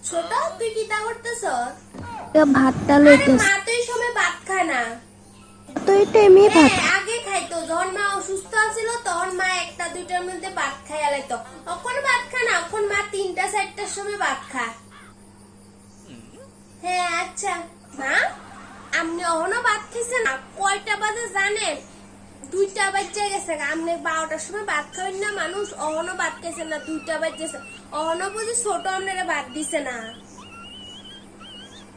ছোট তুই কি তা করতেছ? ভাতটা আরে লইতেছ মা তো এই সময় ভাত খায় না। তো এই টাইমে ভাত হ্যাঁ আগে খাইতো, যখন মা অসুস্থ ছিল তখন মা একটা দুইটার মধ্যে ভাত খাই আলাইতো। এখন ভাত খায় না, এখন মা 3টা 4টার সময় ভাত খায়। হ্যাঁ আচ্ছা মা, আপনি এখনো ভাত খাইছেন না? কয়টা বাজে জানেন? 2টা বাজে গেছে। আপনি 12টার সময় ভাত খাবেন না মানুষ, এখনো ভাত খাইছেন না? 2টা বাজেছে, এখনো বুঝি ছোট আপনারা ভাত দিছে না?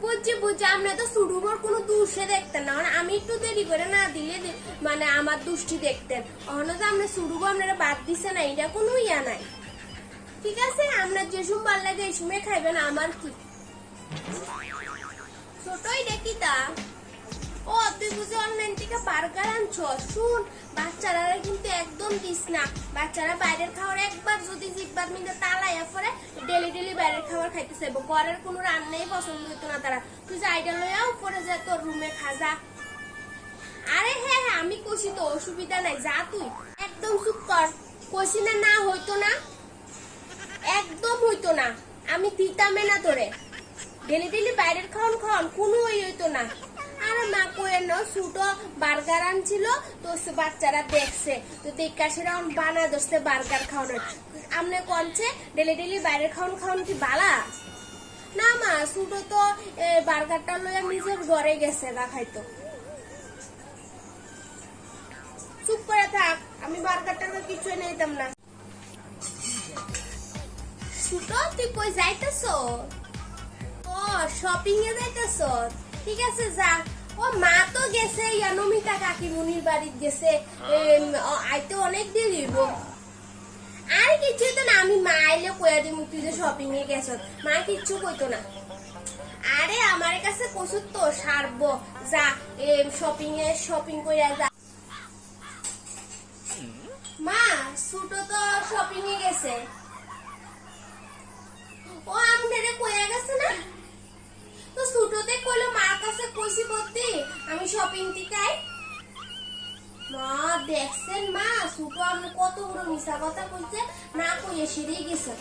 বুঝছি আপনি তো সুডুবর কোনো দুষে দেখতেন না, মানে আমি একটু দেরি করে না দিলে মানে আমার দুষ্টি দেখতেন। এখনো যে আপনি সুডুবো আপনারা বাদ দিছে না, এটা কোনো ইয়া নাই। ঠিক আছে, আপনার যে সময় ভালো লাগে এই সময় খাইবেন, আমার কি। ছোটই দেখি তা। ও তুই বুঝি অনলাইন থেকে বার্গার আনছো? শুন, বাচ্চারা কিন্তু একদম দিস না। বাচ্চারা বাইরের খাবার একবার যদি জিব্বার মিলে তালাইয়া পরে ডেলি বাইরের খাবার খাইতে চাইবো। ঘরের কোনো রান্নাই পছন্দ হইতো না তারা। তুই যাইটা লইয়া উপরে যা, তোর রুমে খাজা। আরে হ্যাঁ হ্যাঁ আমি কষি তো, অসুবিধা নাই, যা তুই একদম চুপ কর। কষি না না হইতো না, একদম হইতো না, আমি দিতামে না তোরে। ডেলি বাইরের খাওয়ান কোনো হইতো না। আরে মা কয়ে না, ছোট বার্গার আনছিল তো বাচ্চারা দেখছে তো দেখা সেটা বানা ধরছে বার্গার খাওয়ানোর। আমনে কনছে ডেলি বাইরের খাওয়ান কি বালা না? মা ছোট তো বার্গারটা লইয়া নিজের ঘরে গেছে না খাইতো। চুপ করে থাক, আমি বার্গারটার কিছু নিতাম না। ছোট তুই কই যাইতেছ? ও শপিং এ যাইতেছ? ঠিক আছে যা। ও মা তো গেছে নমিতা কাকিমুনির বাড়িতে গেছে, আইতে অনেক দেরি হইব। আর কিছু তো না, আমি মা আইলে কইয়া দিব তুই যে শপিং এ গেছ। মা কিচ্ছু কইতো না। আরে আমার কাছে প্রচুর তো সারবো, যা শপিং কইরা যা। মা ছোট তো শপিং এ গেছে। ও আপনারে কইয়া গেছে না? তো ছোটতে কইলো মার কাছে কইছি করতে আমি শপিং থেকে আই। মা দেখছেন মা, ছোট আপনি কত বড় মিছা কথা কইছে, না কইয়ে সেরেই গেছে।